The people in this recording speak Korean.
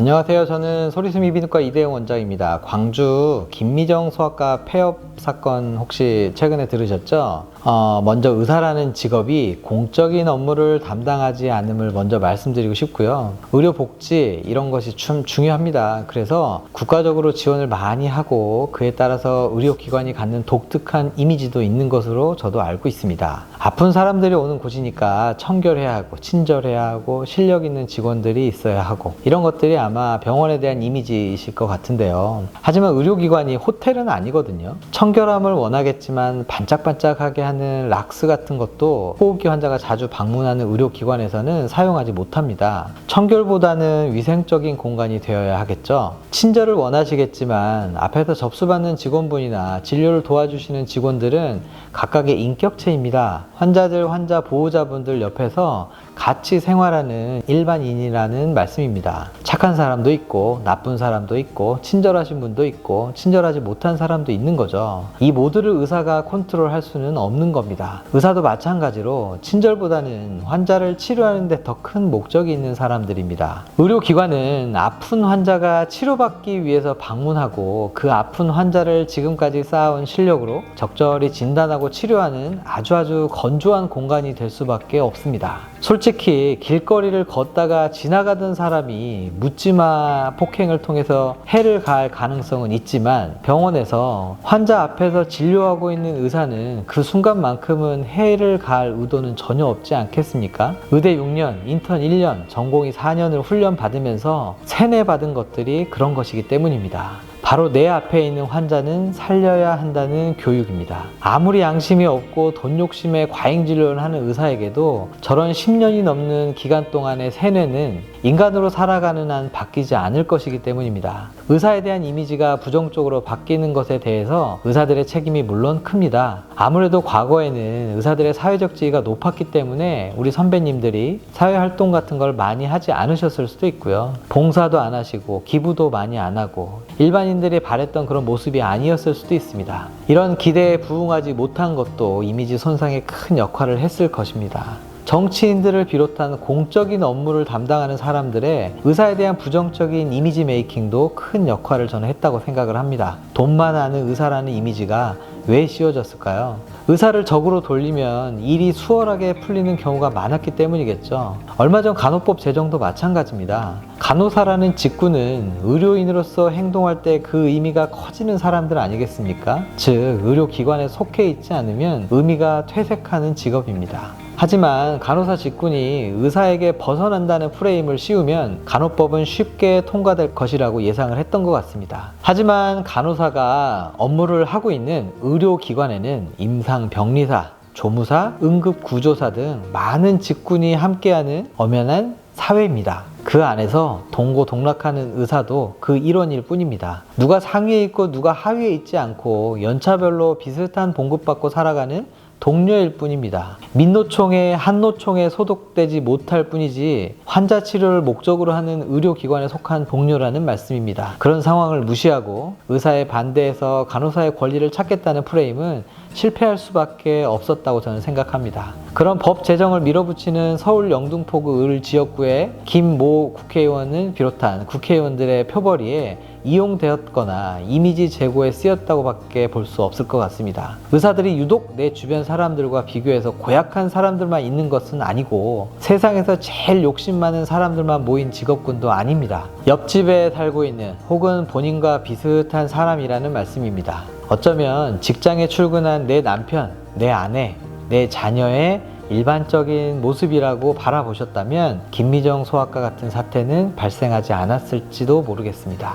안녕하세요. 저는 소리숨 이비인후과 이대영 원장입니다. 광주 김미정 소아과 폐업 사건 혹시 최근에 들으셨죠? 먼저 의사라는 직업이 공적인 업무를 담당하지 않음을 먼저 말씀드리고 싶고요. 의료복지 이런 것이 참 중요합니다. 그래서 국가적으로 지원을 많이 하고 그에 따라서 의료기관이 갖는 독특한 이미지도 있는 것으로 저도 알고 있습니다. 아픈 사람들이 오는 곳이니까 청결해야 하고 친절해야 하고 실력 있는 직원들이 있어야 하고 이런 것들이 아마 병원에 대한 이미지이실 것 같은데요. 하지만 의료기관이 호텔은 아니거든요. 청결함을 원하겠지만 반짝반짝하게 하는 락스 같은 것도 호흡기 환자가 자주 방문하는 의료기관에서는 사용하지 못합니다. 청결보다는 위생적인 공간이 되어야 하겠죠. 친절을 원하시겠지만 앞에서 접수받는 직원분이나 진료를 도와주시는 직원들은 각각의 인격체입니다. 환자들, 환자 보호자분들 옆에서 같이 생활하는 일반인이라는 말씀입니다. 착한 사람도 있고 나쁜 사람도 있고 친절하신 분도 있고 친절하지 못한 사람도 있는 거죠. 이 모두를 의사가 컨트롤할 수는 없는 겁니다. 의사도 마찬가지로 친절보다는 환자를 치료하는 데 더 큰 목적이 있는 사람들입니다. 의료기관은 아픈 환자가 치료받기 위해서 방문하고 그 아픈 환자를 지금까지 쌓아온 실력으로 적절히 진단하고 치료하는 아주 건조한 공간이 될 수밖에 없습니다. 솔직히 길거리를 걷다가 지나가던 사람이 묻지마 폭행을 통해서 해를 가할 가능성은 있지만 병원에서 환자 앞에서 진료하고 있는 의사는 그 순간만큼은 해를 가할 의도는 전혀 없지 않겠습니까? 의대 6년, 인턴 1년, 전공의 4년을 훈련 받으면서 세뇌받은 것들이 그런 것이기 때문입니다. 바로 내 앞에 있는 환자는 살려야 한다는 교육입니다. 아무리 양심이 없고 돈 욕심에 과잉 진료를 하는 의사에게도 저런 10년이 넘는 기간 동안의 세뇌는 인간으로 살아가는 한 바뀌지 않을 것이기 때문입니다. 의사에 대한 이미지가 부정적으로 바뀌는 것에 대해서 의사들의 책임이 물론 큽니다. 아무래도 과거에는 의사들의 사회적 지위가 높았기 때문에 우리 선배님들이 사회활동 같은 걸 많이 하지 않으셨을 수도 있고요. 봉사도 안 하시고 기부도 많이 안 하고 일반인들이 바랬던 그런 모습이 아니었을 수도 있습니다. 이런 기대에 부응하지 못한 것도 이미지 손상에 큰 역할을 했을 것입니다. 정치인들을 비롯한 공적인 업무를 담당하는 사람들의 의사에 대한 부정적인 이미지 메이킹도 큰 역할을 저는 했다고 생각을 합니다. 돈만 아는 의사라는 이미지가 왜 씌워졌을까요? 의사를 적으로 돌리면 일이 수월하게 풀리는 경우가 많았기 때문이겠죠. 얼마 전 간호법 제정도 마찬가지입니다. 간호사라는 직군은 의료인으로서 행동할 때 그 의미가 커지는 사람들 아니겠습니까? 즉, 의료기관에 속해 있지 않으면 의미가 퇴색하는 직업입니다. 하지만 간호사 직군이 의사에게 벗어난다는 프레임을 씌우면 간호법은 쉽게 통과될 것이라고 예상을 했던 것 같습니다. 하지만 간호사가 업무를 하고 있는 의료기관에는 임상병리사, 조무사, 응급구조사 등 많은 직군이 함께하는 엄연한 사회입니다. 그 안에서 동고동락하는 의사도 그 일원일 뿐입니다. 누가 상위에 있고 누가 하위에 있지 않고 연차별로 비슷한 봉급받고 살아가는 동료일 뿐입니다. 민노총에 한노총에 소속되지 못할 뿐이지 환자 치료를 목적으로 하는 의료기관에 속한 동료라는 말씀입니다. 그런 상황을 무시하고 의사에 반대해서 간호사의 권리를 찾겠다는 프레임은 실패할 수밖에 없었다고 저는 생각합니다. 그런 법 제정을 밀어붙이는 서울 영등포구 을 지역구의 김모 국회의원을 비롯한 국회의원들의 표벌이에 이용되었거나 이미지 제고에 쓰였다고 밖에 볼 수 없을 것 같습니다. 의사들이 유독 내 주변 사람들과 비교해서 고약한 사람들만 있는 것은 아니고 세상에서 제일 욕심 많은 사람들만 모인 직업군도 아닙니다. 옆집에 살고 있는 혹은 본인과 비슷한 사람이라는 말씀입니다. 어쩌면 직장에 출근한 내 남편, 내 아내, 내 자녀의 일반적인 모습이라고 바라보셨다면 김미정 소아과 같은 사태는 발생하지 않았을지도 모르겠습니다.